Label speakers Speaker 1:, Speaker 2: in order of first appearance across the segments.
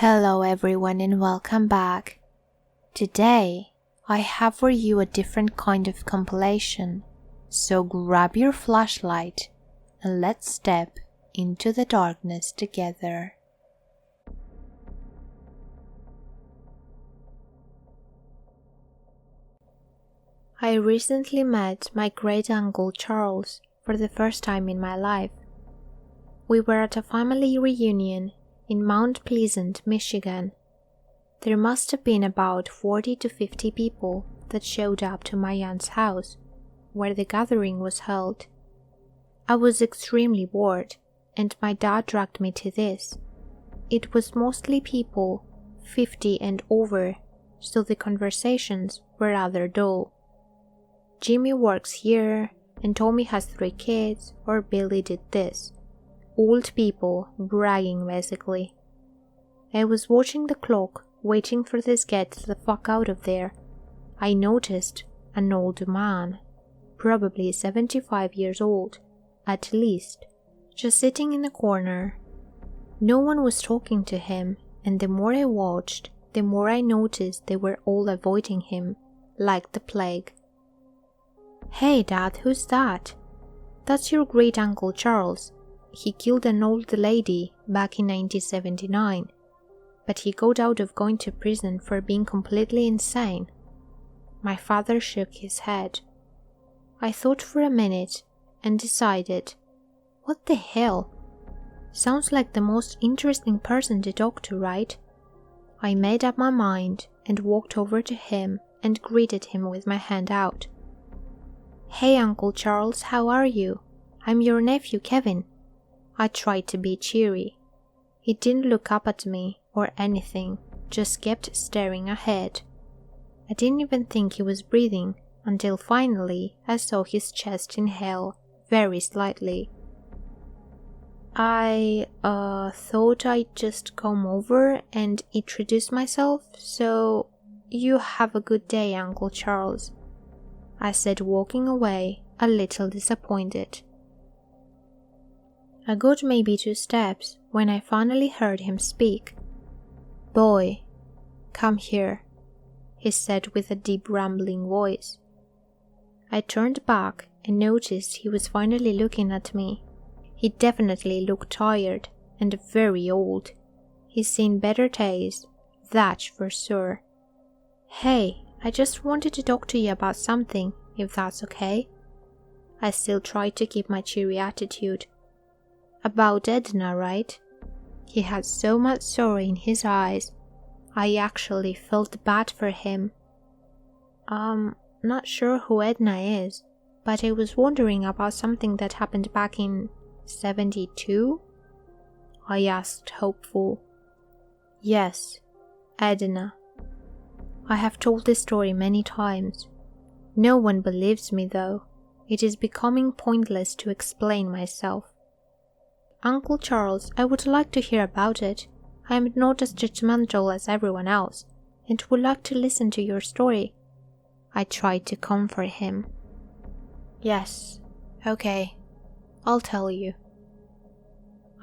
Speaker 1: Hello everyone and welcome back. Today, I have for you a different kind of compilation, so grab your flashlight and let's step into the darkness together. I recently met my great-uncle Charles for the first time in my life. We were at a family reunion in Mount Pleasant, Michigan. There must have been about 40 to 50 people that showed up to my aunt's house, where the gathering was held. I was extremely bored, and my dad dragged me to this. It was mostly people 50 and over, so the conversations were rather dull. Jimmy works here, and Tommy has 3 kids, or Billy did this. Old people bragging basically. I was watching the clock, waiting for this get the fuck out of there. I noticed an old man, probably 75 years old, at least, just sitting in a corner. No one was talking to him, and the more I watched, the more I noticed they were all avoiding him, like the plague. "Hey Dad, who's that?" "That's your great-uncle Charles. He killed an old lady back in 1979, but he got out of going to prison for being completely insane." My father shook his head. I thought for a minute and decided, what the hell? Sounds like the most interesting person to talk to, right? I made up my mind and walked over to him and greeted him with my hand out. "Hey Uncle Charles, how are you? I'm your nephew Kevin." I tried to be cheery. He didn't look up at me or anything, just kept staring ahead. I didn't even think he was breathing until finally I saw his chest inhale very slightly. I thought I'd just come over and introduce myself, so you have a good day, Uncle Charles, I said, walking away a little disappointed. I got maybe 2 steps when I finally heard him speak. "Boy, come here," he said with a deep rumbling voice. I turned back and noticed he was finally looking at me. He definitely looked tired and very old. He's seen better days, that's for sure. "Hey, I just wanted to talk to you about something, if that's okay." I still tried to keep my cheery attitude. "About Edna, right?" He had so much sorrow in his eyes, I actually felt bad for him. Not sure who Edna is, but I was wondering about something that happened back in 72? I asked, hopeful. "Yes, Edna. I have told this story many times. No one believes me though. It is becoming pointless to explain myself." "Uncle Charles, I would like to hear about it. I am not as judgmental as everyone else, and would like to listen to your story." I tried to comfort him. "Yes, okay, I'll tell you.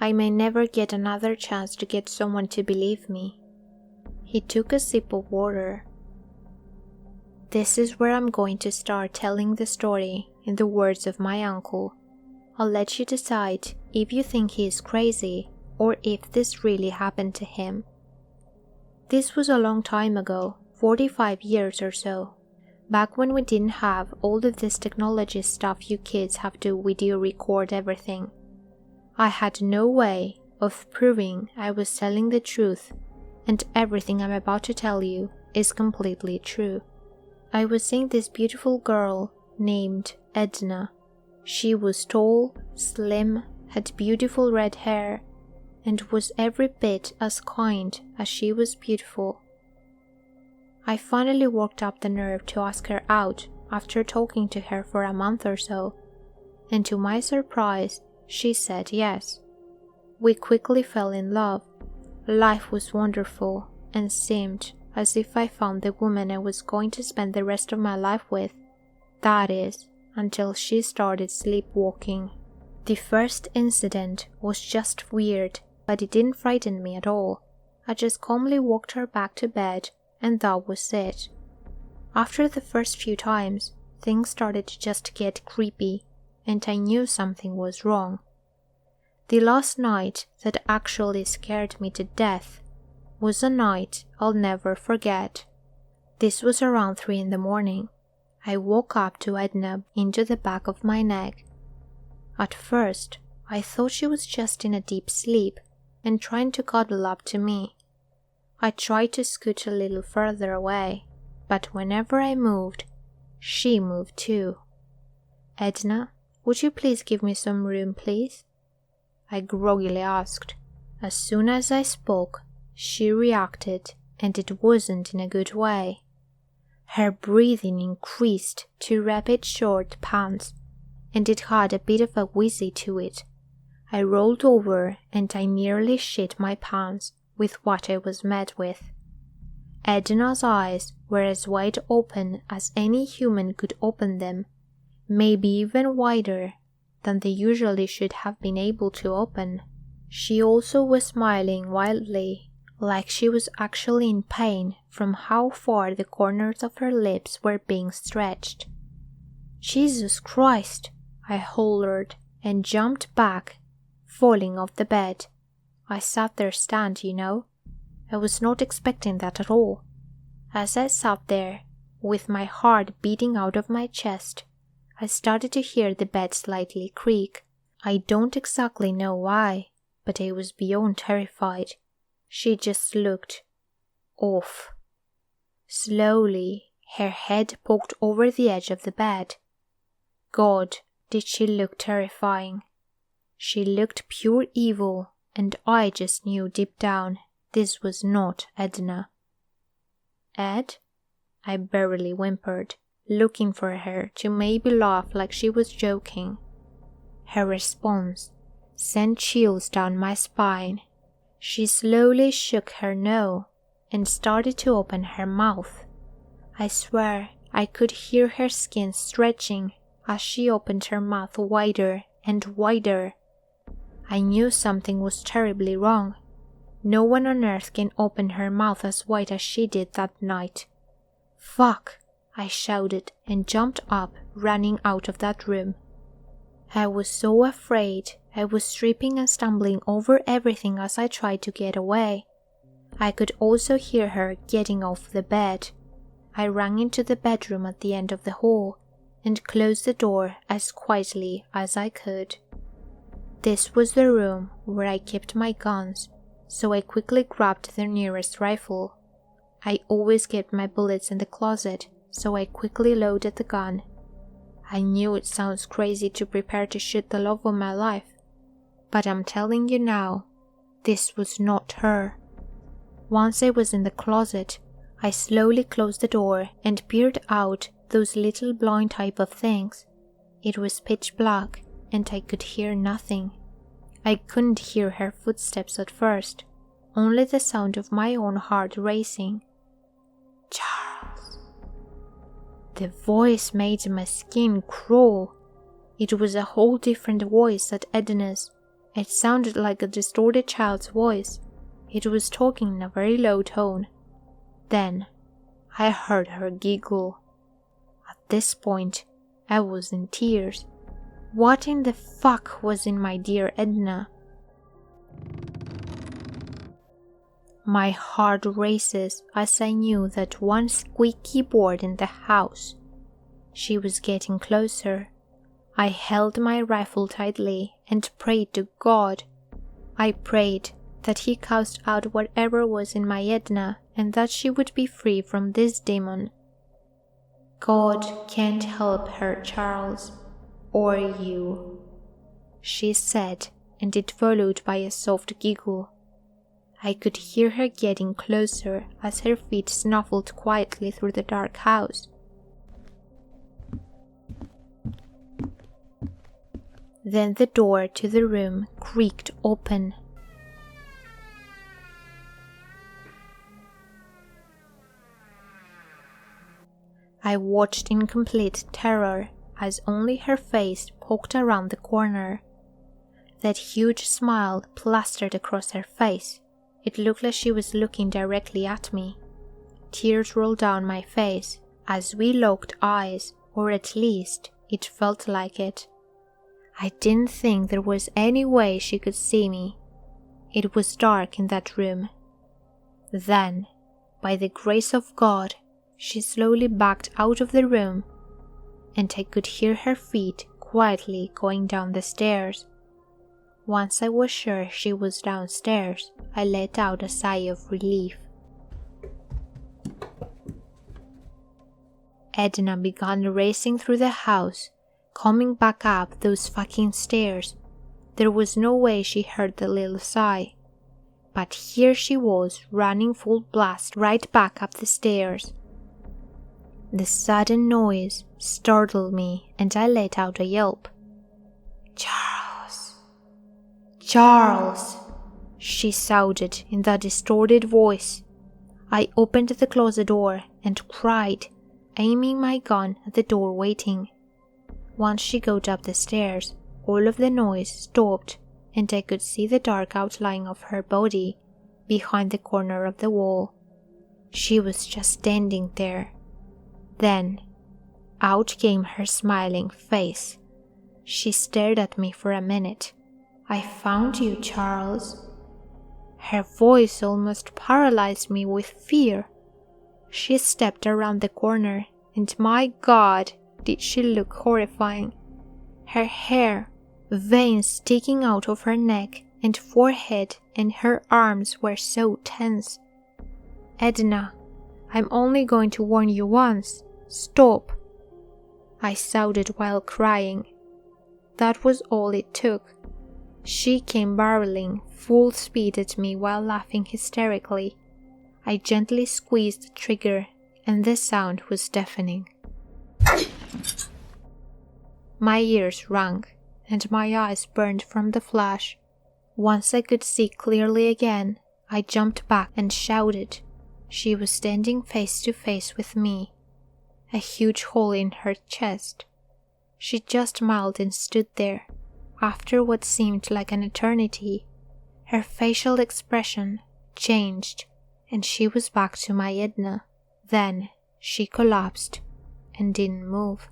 Speaker 1: I may never get another chance to get someone to believe me." He took a sip of water. "This is where I'm going to start telling the story in the words of my uncle. I'll let you decide if you think he is crazy or if this really happened to him. This was a long time ago, 45 years or so, back when we didn't have all of this technology stuff you kids have to video record everything. I had no way of proving I was telling the truth, and everything I'm about to tell you is completely true. I was seeing this beautiful girl named Edna. She was tall, slim, had beautiful red hair, and was every bit as kind as she was beautiful. I finally worked up the nerve to ask her out after talking to her for a month or so, and to my surprise, she said yes. We quickly fell in love. Life was wonderful and seemed as if I found the woman I was going to spend the rest of my life with. That is, until she started sleepwalking. The first incident was just weird, but it didn't frighten me at all. I just calmly walked her back to bed, and that was it. After the first few times, things started to just get creepy, and I knew something was wrong. The last night that actually scared me to death was a night I'll never forget. This was around 3 in the morning. I woke up to Edna into the back of my neck. At first, I thought she was just in a deep sleep and trying to cuddle up to me. I tried to scoot a little further away, but whenever I moved, she moved too. "Edna, would you please give me some room, please?" I groggily asked. As soon as I spoke, she reacted, and it wasn't in a good way. Her breathing increased to rapid short pants, and it had a bit of a wheezy to it. I rolled over and I nearly shit my pants with what I was met with. Edna's eyes were as wide open as any human could open them, maybe even wider than they usually should have been able to open. She also was smiling wildly, like she was actually in pain from how far the corners of her lips were being stretched. "Jesus Christ!" I hollered and jumped back, falling off the bed. I sat there stunned, you know. I was not expecting that at all. As I sat there, with my heart beating out of my chest, I started to hear the bed slightly creak. I don't exactly know why, but I was beyond terrified. She just looked off. Slowly, her head poked over the edge of the bed. God, did she look terrifying. She looked pure evil, and I just knew deep down this was not Edna. "Ed?" I barely whimpered, looking for her to maybe laugh like she was joking. Her response sent chills down my spine. She slowly shook her no and started to open her mouth. I swear I could hear her skin stretching as she opened her mouth wider and wider. I knew something was terribly wrong. No one on earth can open her mouth as wide as she did that night. "Fuck!" I shouted and jumped up, running out of that room. I was so afraid I was tripping and stumbling over everything as I tried to get away. I could also hear her getting off the bed. I ran into the bedroom at the end of the hall and closed the door as quietly as I could. This was the room where I kept my guns, so I quickly grabbed the nearest rifle. I always kept my bullets in the closet, so I quickly loaded the gun. I knew it sounds crazy to prepare to shoot the love of my life, but I'm telling you now, this was not her. Once I was in the closet, I slowly closed the door and peered out those little blind type of things. It was pitch black, and I could hear nothing. I couldn't hear her footsteps at first, only the sound of my own heart racing. "Charles." The voice made my skin crawl. It was a whole different voice than Edna's. It sounded like a distorted child's voice. It was talking in a very low tone. Then I heard her giggle. At this point, I was in tears. What in the fuck was in my dear Edna? My heart races as I knew that one squeaky board in the house. She was getting closer. I held my rifle tightly and prayed to God. I prayed that He cast out whatever was in my Edna and that she would be free from this demon. "God can't help her, Charles, or you," she said, and it followed by a soft giggle. I could hear her getting closer as her feet snuffled quietly through the dark house. Then the door to the room creaked open. I watched in complete terror as only her face poked around the corner. That huge smile plastered across her face. It looked like she was looking directly at me. Tears rolled down my face as we locked eyes, or at least it felt like it. I didn't think there was any way she could see me. It was dark in that room. Then, by the grace of God, she slowly backed out of the room, and I could hear her feet quietly going down the stairs. Once I was sure she was downstairs, I let out a sigh of relief. Edna began racing through the house, coming back up those fucking stairs. There was no way she heard the little sigh. But here she was, running full blast right back up the stairs. The sudden noise startled me and I let out a yelp. "Charles! Charles!" she shouted in that distorted voice. I opened the closet door and cried, aiming my gun at the door waiting. Once she got up the stairs, all of the noise stopped and I could see the dark outline of her body behind the corner of the wall. She was just standing there. Then, out came her smiling face. She stared at me for a minute. "I found you, Charles." Her voice almost paralyzed me with fear. She stepped around the corner, and my God, did she look horrifying. Her hair, veins sticking out of her neck and forehead, and her arms were so tense. "Edna, I'm only going to warn you once. Stop," I shouted while crying. That was all it took. She came barreling full speed at me while laughing hysterically. I gently squeezed the trigger, and the sound was deafening. My ears rang, and my eyes burned from the flash. Once I could see clearly again, I jumped back and shouted. She was standing face to face with me, a huge hole in her chest. She just smiled and stood there. After what seemed like an eternity, her facial expression changed, and she was back to my Edna. Then she collapsed and didn't move.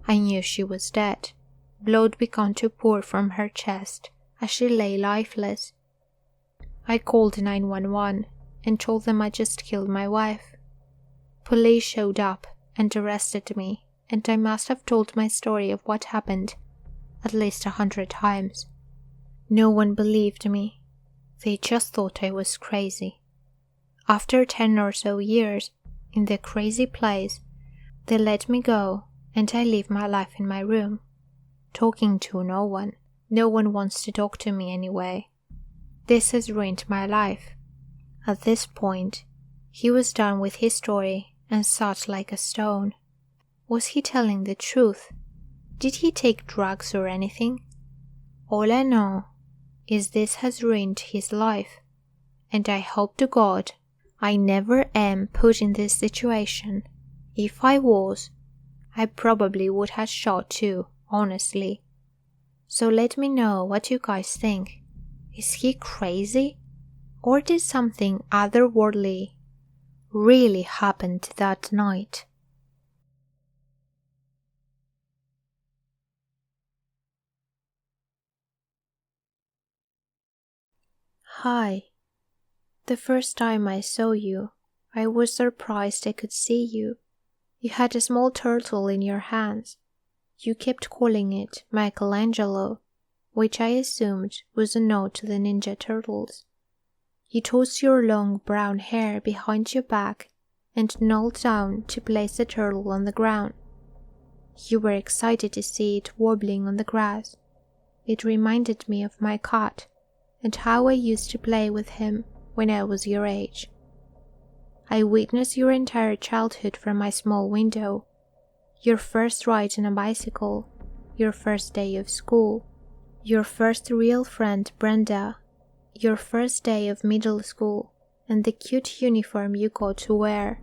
Speaker 1: I knew she was dead. Blood began to pour from her chest as she lay lifeless. I called 911 and told them I just killed my wife. Police showed up and arrested me, and I must have told my story of what happened at least 100 times. No one believed me. They just thought I was crazy. After 10 or so years in the crazy place, they let me go and I live my life in my room, talking to no one. No one wants to talk to me anyway. This has ruined my life. At this point, he was done with his story and sat like a stone. Was he telling the truth? Did he take drugs or anything? All I know is this has ruined his life, and I hope to God I never am put in this situation. If I was, I probably would have shot too, honestly. So let me know what you guys think. Is he crazy? Or did something otherworldly really happen that night? Hi. The first time I saw you, I was surprised I could see you. You had a small turtle in your hands. You kept calling it Michelangelo, which I assumed was a nod to the Ninja Turtles. You tossed your long brown hair behind your back and knelt down to place the turtle on the ground. You were excited to see it wobbling on the grass. It reminded me of my cat and how I used to play with him when I was your age. I witnessed your entire childhood from my small window. Your first ride on a bicycle, your first day of school, your first real friend Brenda, your first day of middle school, and the cute uniform you got to wear.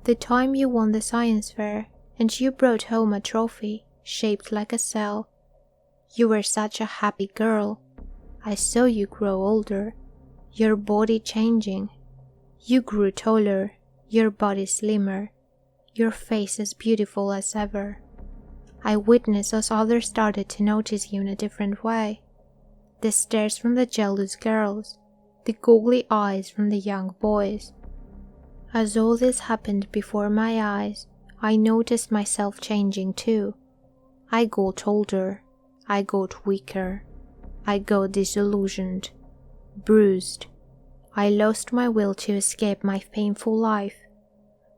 Speaker 1: The time you won the science fair and you brought home a trophy shaped like a cell. You were such a happy girl. I saw you grow older. your body changing. You grew taller, your body slimmer, your face as beautiful as ever. I witnessed as others started to notice you in a different way. The stares from the jealous girls, the googly eyes from the young boys. As all this happened before my eyes, I noticed myself changing too. I got older, I got weaker, I got disillusioned, bruised. I lost my will to escape my painful life.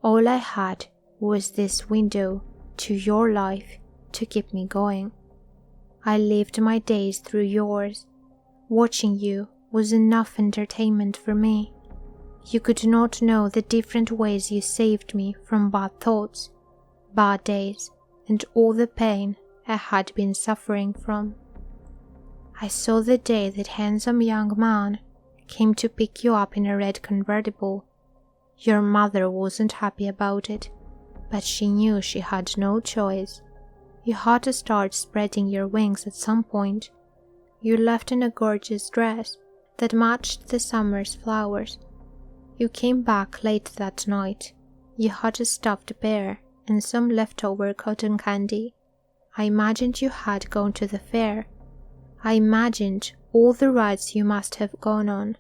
Speaker 1: All I had was this window to your life to keep me going. I lived my days through yours. Watching you was enough entertainment for me. You could not know the different ways you saved me from bad thoughts, bad days, and all the pain I had been suffering from. I saw the day that handsome young man came to pick you up in a red convertible. Your mother wasn't happy about it, but she knew she had no choice. You had to start spreading your wings at some point. You left in a gorgeous dress that matched the summer's flowers. You came back late that night. You had a stuffed bear and some leftover cotton candy. I imagined you had gone to the fair. I imagined all the rides you must have gone on,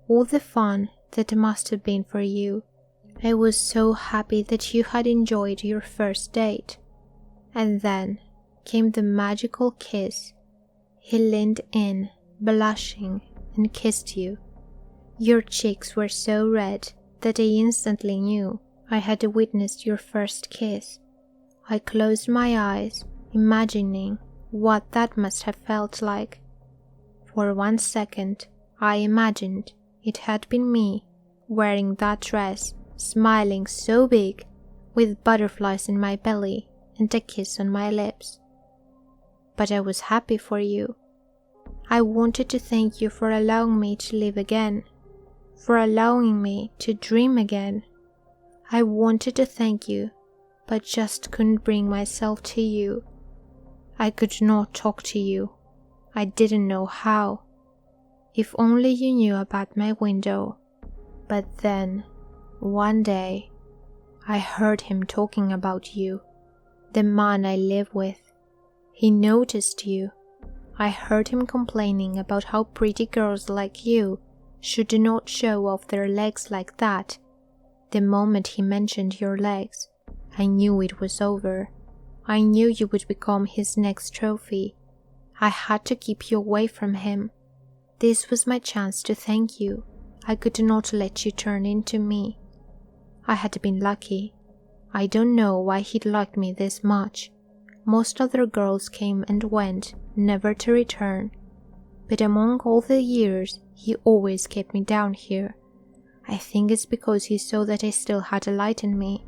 Speaker 1: all the fun that must have been for you. I was so happy that you had enjoyed your first date. And then came the magical kiss. He leaned in, blushing, and kissed you. Your cheeks were so red that I instantly knew I had witnessed your first kiss. I closed my eyes, imagining what that must have felt like. For 1 second, I imagined it had been me, wearing that dress, smiling so big, with butterflies in my belly and a kiss on my lips. But I was happy for you. I wanted to thank you for allowing me to live again, for allowing me to dream again. I wanted to thank you, but just couldn't bring myself to you. I could not talk to you. I didn't know how. If only you knew about my window. But then, one day, I heard him talking about you, the man I live with. He noticed you. I heard him complaining about how pretty girls like you should not show off their legs like that. The moment he mentioned your legs, I knew it was over. I knew you would become his next trophy. I had to keep you away from him. This was my chance to thank you. I could not let you turn into me. I had been lucky. I don't know why he liked me this much. Most other girls came and went, never to return. But among all the years, he always kept me down here. I think it's because he saw that I still had a light in me.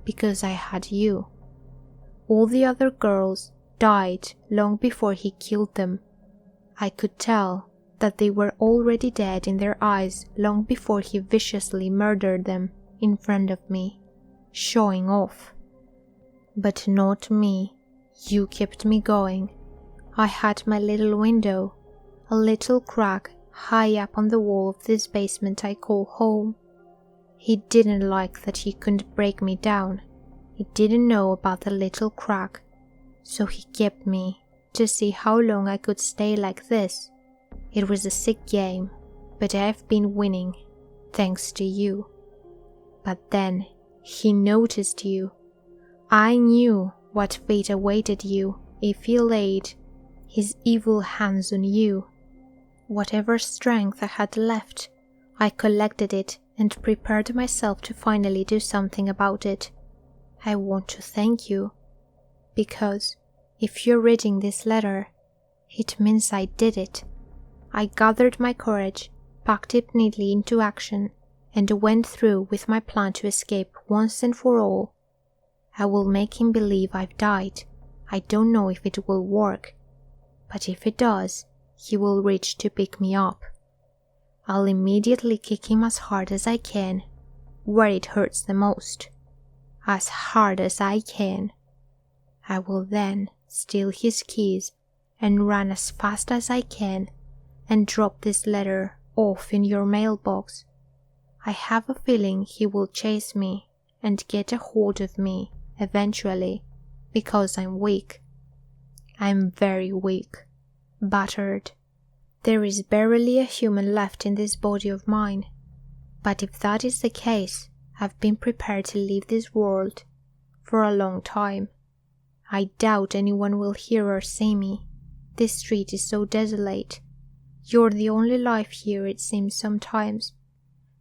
Speaker 1: Because I had you. All the other girls died long before he killed them. I could tell that they were already dead in their eyes long before he viciously murdered them in front of me, showing off. But not me. You kept me going. I had my little window, a little crack high up on the wall of this basement I call home. He didn't like that he couldn't break me down. He didn't know about the little crack, so he kept me to see how long I could stay like this. It was a sick game, but I've been winning, thanks to you. But then he noticed you. I knew what fate awaited you if he laid his evil hands on you. Whatever strength I had left, I collected it and prepared myself to finally do something about it. I want to thank you, because if you're reading this letter, it means I did it. I gathered my courage, packed it neatly into action, and went through with my plan to escape once and for all. I will make him believe I've died. I don't know if it will work, but if it does, he will reach to pick me up. I'll immediately kick him as hard as I can, where it hurts the most. As hard as I can. I will then steal his keys and run as fast as I can and drop this letter off in your mailbox. I have a feeling he will chase me and get a hold of me eventually, because I'm weak. I'm very weak, battered. There is barely a human left in this body of mine. But if that is the case, I've been prepared to leave this world for a long time. I doubt anyone will hear or see me. This street is so desolate. You're the only life here, it seems sometimes.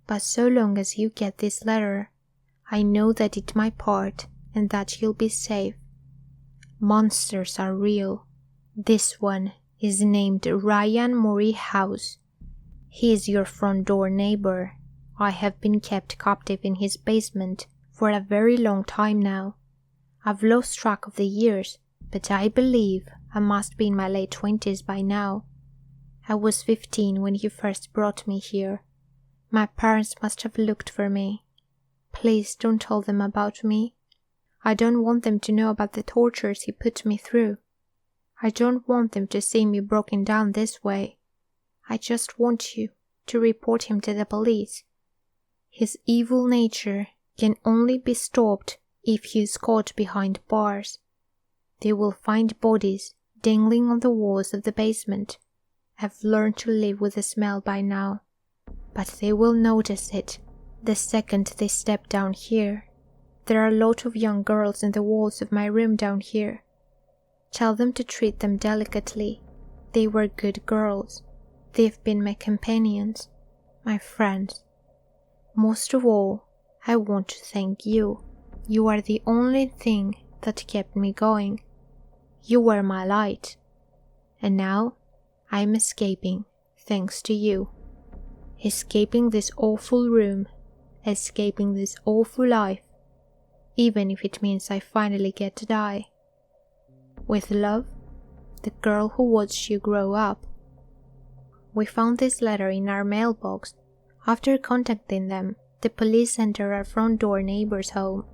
Speaker 1: But so long as you get this letter, I know that it's my part and that you'll be safe. Monsters are real. This one is named Ryan Murray House. He is your front door neighbor. I have been kept captive in his basement for a very long time now. I've lost track of the years, but I believe I must be in my late 20s by now. I was 15 when he first brought me here. My parents must have looked for me. Please don't tell them about me. I don't want them to know about the tortures he put me through. I don't want them to see me broken down this way. I just want you to report him to the police. His evil nature can only be stopped if he is caught behind bars. They will find bodies dangling on the walls of the basement. I've learned to live with the smell by now, but they will notice it the second they step down here. There are a lot of young girls in the walls of my room down here. Tell them to treat them delicately. They were good girls. They've been my companions, my friends. Most of all, I want to thank you. You are the only thing that kept me going. You were my light. And now, I'm escaping, thanks to you. Escaping this awful room, escaping this awful life, even if it means I finally get to die. With love, the girl who watched you grow up. We found this letter in our mailbox. After contacting them, the police entered our front door neighbor's home.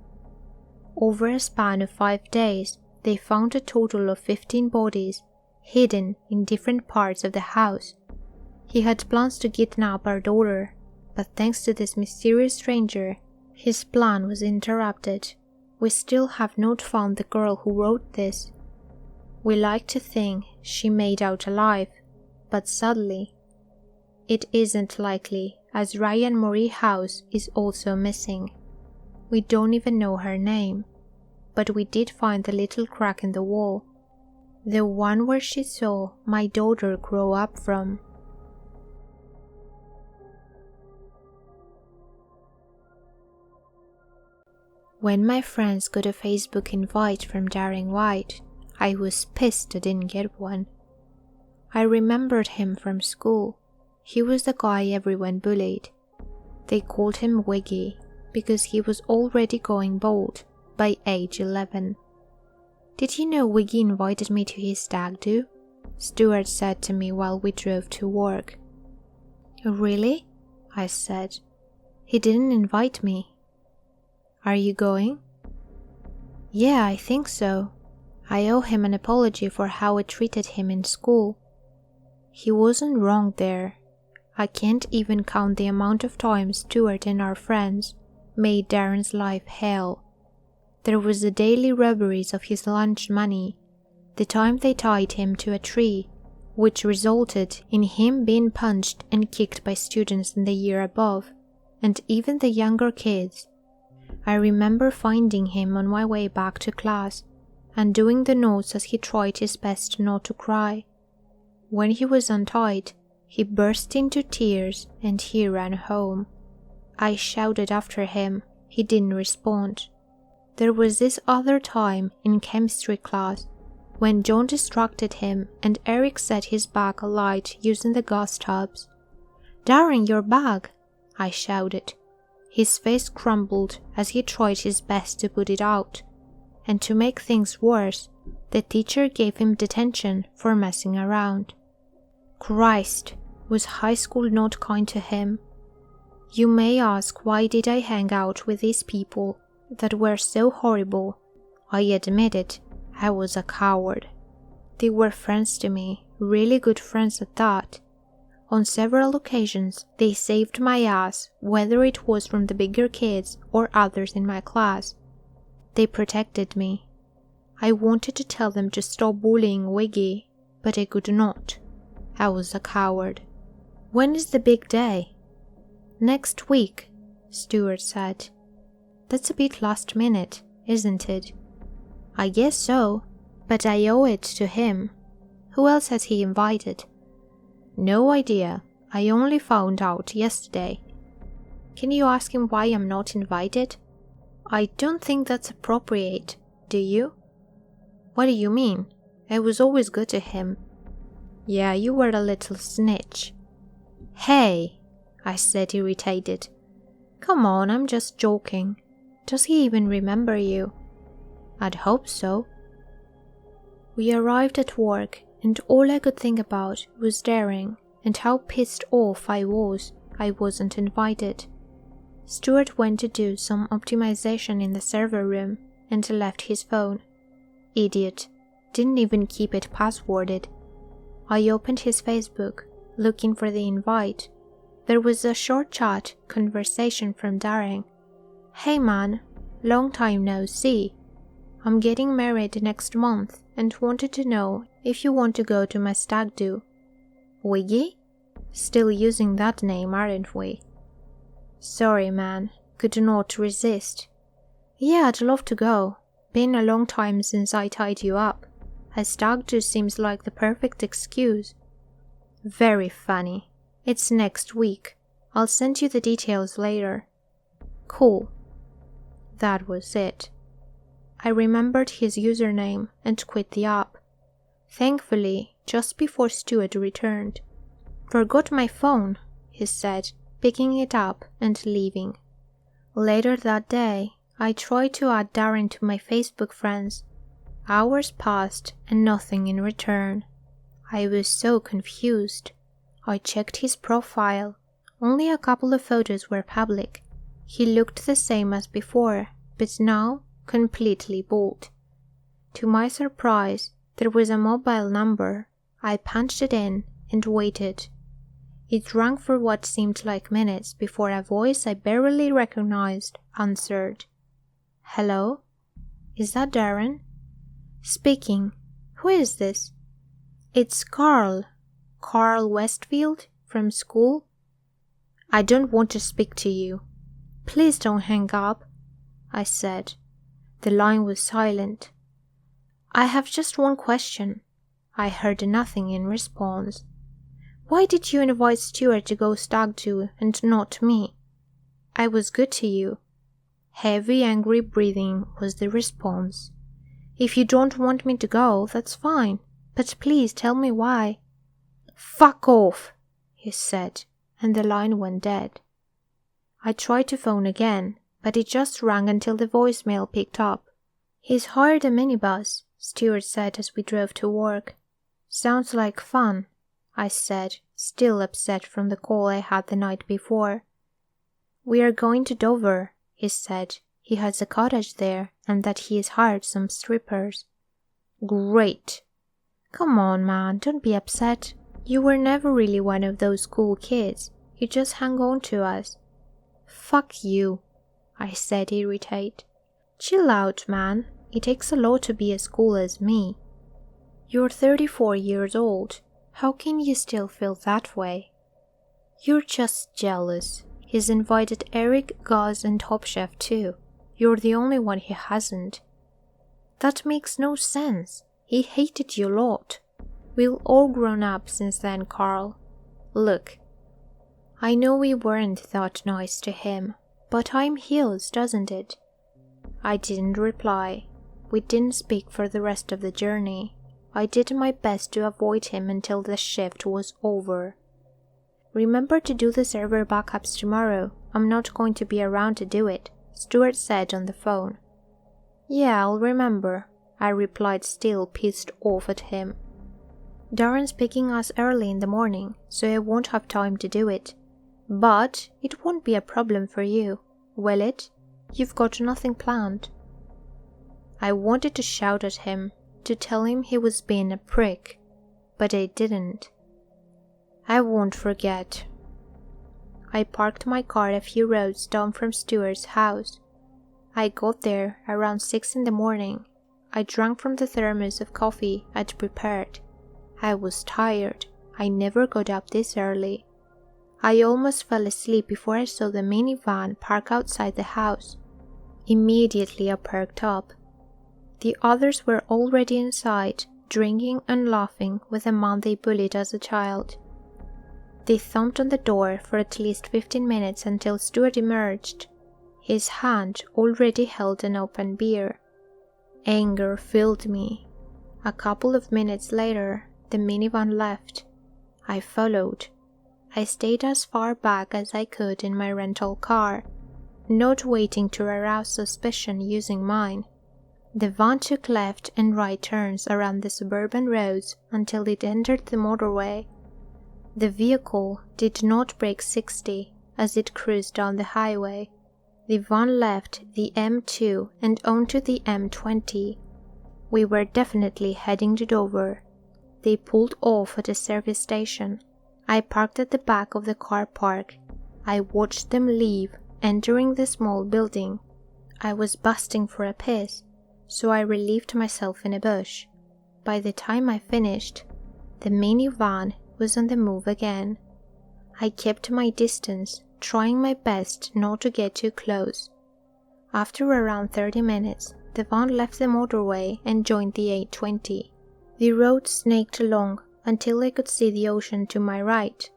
Speaker 1: Over a span of 5 days, they found a total of 15 bodies, hidden in different parts of the house. He had plans to kidnap our daughter, but thanks to this mysterious stranger, his plan was interrupted. We still have not found the girl who wrote this. We like to think she made out alive, but sadly, it isn't likely, as Ryan Murray House is also missing. We don't even know her name, but we did find the little crack in the wall, the one where she saw my daughter grow up from. When my friends got a Facebook invite from Darren White, I was pissed I didn't get one. I remembered him from school. He was the guy everyone bullied. They called him Wiggy because he was already going bald by age 11. Did you know Wiggy invited me to his stag do? Stuart said to me while we drove to work. Really? I said. He didn't invite me. Are you going? Yeah, I think so. I owe him an apology for how I treated him in school. He wasn't wrong there. I can't even count the amount of times Stuart and our friends made Darren's life hell. There was the daily robberies of his lunch money, the time they tied him to a tree, which resulted in him being punched and kicked by students in the year above, and even the younger kids. I remember finding him on my way back to class and doing the notes as he tried his best not to cry. When he was untied, he burst into tears and he ran home. I shouted after him. He didn't respond. There was this other time in chemistry class when John distracted him and Eric set his bag alight using the gas tubs. "Darren, your bag!" I shouted. His face crumbled as he tried his best to put it out. And to make things worse, the teacher gave him detention for messing around. Christ, was high school not kind to him? You may ask, why did I hang out with these people that were so horrible? I admit it, I was a coward. They were friends to me, really good friends at that. On several occasions, they saved my ass, whether it was from the bigger kids or others in my class. They protected me. I wanted to tell them to stop bullying Wiggy, but I could not. I was a coward. When is the big day? Next week, Stuart said. That's a bit last minute, isn't it? I guess so, but I owe it to him. Who else has he invited? No idea. I only found out yesterday. Can you ask him why I'm not invited? I don't think that's appropriate, do you? What do you mean? I was always good to him. Yeah, you were a little snitch. Hey, I said, irritated. Come on, I'm just joking. Does he even remember you? I'd hope so. We arrived at work, and all I could think about was Darren and how pissed off I wasn't invited. Stuart went to do some optimization in the server room and left his phone. Idiot. Didn't even keep it passworded. I opened his Facebook, looking for the invite. There was a short chat conversation from Darren. Hey man, long time no see. I'm getting married next month and wanted to know if you want to go to my stag do. Wiggy? Still using that name, aren't we? Sorry man, could not resist. Yeah, I'd love to go. Been a long time since I tied you up. A stag do seems like the perfect excuse. Very funny. It's next week. I'll send you the details later. Cool. That was it. I remembered his username and quit the app. Thankfully, just before Stuart returned. Forgot my phone, he said, picking it up and leaving. Later that day, I tried to add Darren to my Facebook friends. Hours passed and nothing in return. I was so confused. I checked his profile. Only a couple of photos were public. He looked the same as before, but now completely bald. To my surprise, there was a mobile number. I punched it in and waited. It rang for what seemed like minutes before a voice I barely recognized answered. Hello? Is that Darren? Speaking. Who is this? It's Carl. Carl Westfield from school. I don't want to speak to you. Please don't hang up, I said. The line was silent. I have just one question. I heard nothing in response. Why did you invite Stuart to go stag do and not me? I was good to you. Heavy, angry breathing was the response. If you don't want me to go, that's fine, but please tell me why. Fuck off, he said, and the line went dead. I tried to phone again, but it just rang until the voicemail picked up. He's hired a minibus, Stuart said as we drove to work. Sounds like fun, I said, still upset from the call I had the night before. We are going to Dover, he said. He has a cottage there and that he has hired some strippers. Great. Come on, man, don't be upset. You were never really one of those cool kids. You just hung on to us. Fuck you, I said, irritated. Chill out, man. It takes a lot to be as cool as me. You're 34 years old. How can you still feel that way? You're just jealous. He's invited Eric, Gaz, and Top Chef too. You're the only one he hasn't. That makes no sense. He hated you a lot. We've all grown up since then, Carl. Look, I know we weren't that nice to him, but time heals, doesn't it? I didn't reply. We didn't speak for the rest of the journey. I did my best to avoid him until the shift was over. Remember to do the server backups tomorrow. I'm not going to be around to do it, Stuart said on the phone. Yeah, I'll remember, I replied, still pissed off at him. Darren's picking us early in the morning, so I won't have time to do it. But it won't be a problem for you, will it? You've got nothing planned. I wanted to shout at him, to tell him he was being a prick, but I didn't. I won't forget. I parked my car a few roads down from Stuart's house. I got there around 6 in the morning. I drank from the thermos of coffee I'd prepared. I was tired. I never got up this early. I almost fell asleep before I saw the minivan park outside the house. Immediately I perked up. The others were already inside, drinking and laughing with the man they bullied as a child. They thumped on the door for at least 15 minutes until Stuart emerged. His hand already held an open beer. Anger filled me. A couple of minutes later, the minivan left. I followed. I stayed as far back as I could in my rental car, not waiting to arouse suspicion using mine. The van took left and right turns around the suburban roads until it entered the motorway. The vehicle did not break 60 as it cruised down the highway. The van left the M2 and onto the M20. We were definitely heading to Dover. They pulled off at a service station. I parked at the back of the car park. I watched them leave, entering the small building. I was busting for a piss, so I relieved myself in a bush. By the time I finished, the minivan was on the move again. I kept my distance, trying my best not to get too close. After around 30 minutes, the van left the motorway and joined the 820. The road snaked along until I could see the ocean to my right.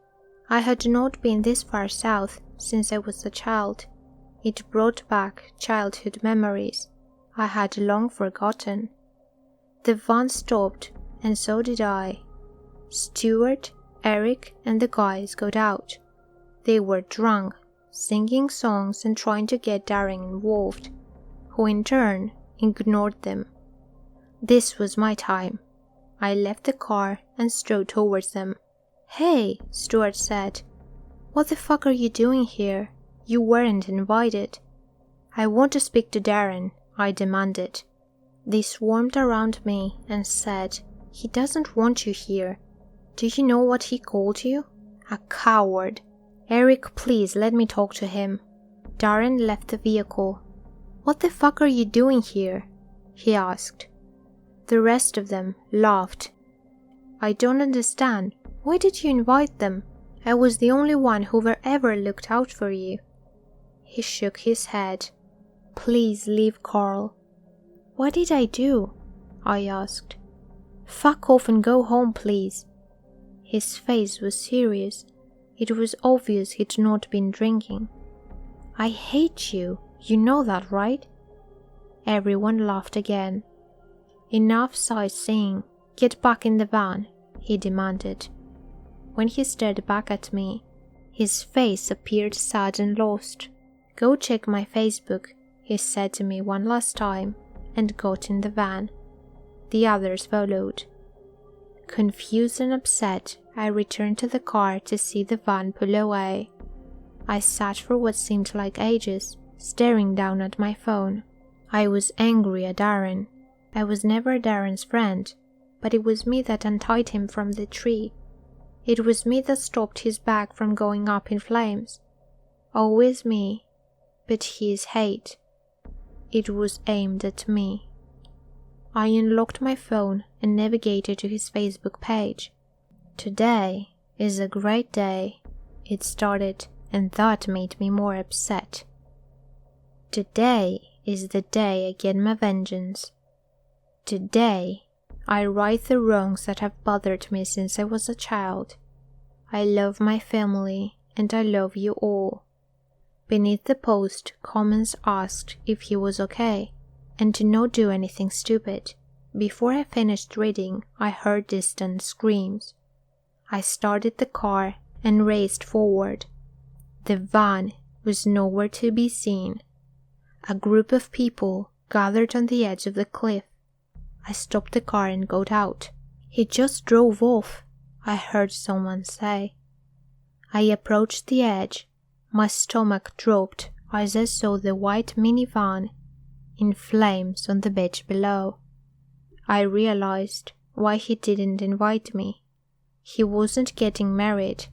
Speaker 1: I had not been this far south since I was a child. It brought back childhood memories I had long forgotten. The van stopped, and so did I. Stuart, Eric, and the guys got out. They were drunk, singing songs and trying to get Darren involved, who in turn ignored them. This was my time. I left the car and strode towards them. "Hey," Stuart said. "What the fuck are you doing here? You weren't invited." "I want to speak to Darren," I demanded. They swarmed around me and said, "He doesn't want you here. Do you know what he called you? A coward. Eric, please let me talk to him." Darren left the vehicle. "What the fuck are you doing here?" he asked. The rest of them laughed. "I don't understand. Why did you invite them? I was the only one who ever looked out for you." He shook his head. "Please leave, Carl." "What did I do?" I asked. "Fuck off and go home, please." His face was serious. It was obvious he'd not been drinking. "I hate you. You know that, right?" Everyone laughed again. "Enough sightseeing. Get back in the van," he demanded. When he stared back at me, his face appeared sad and lost. "Go check my Facebook," he said to me one last time, and got in the van. The others followed. Confused and upset, I returned to the car to see the van pull away. I sat for what seemed like ages, staring down at my phone. I was angry at Darren. I was never Darren's friend, but it was me that untied him from the tree. It was me that stopped his bag from going up in flames. Always me, but his hate. It was aimed at me. I unlocked my phone and navigated to his Facebook page. "Today is a great day," it started, and that made me more upset. "Today is the day I get my vengeance. Today I right the wrongs that have bothered me since I was a child. I love my family and I love you all." Beneath the post, comments asked if he was okay and to not do anything stupid. Before I finished reading, I heard distant screams. I started the car and raced forward. The van was nowhere to be seen. A group of people gathered on the edge of the cliff. I stopped the car and got out. "He just drove off," I heard someone say. I approached the edge. My stomach dropped as I saw the white minivan in flames on the beach below. I realized why he didn't invite me. He wasn't getting married.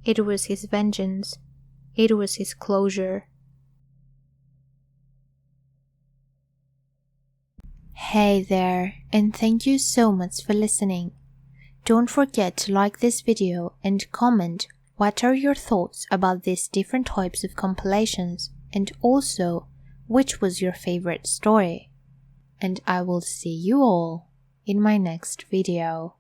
Speaker 1: It was his vengeance. It was his closure. Hey there, and thank you so much for listening. Don't forget to like this video and comment what are your thoughts about these different types of compilations, and also which was your favorite story. And I will see you all in my next video.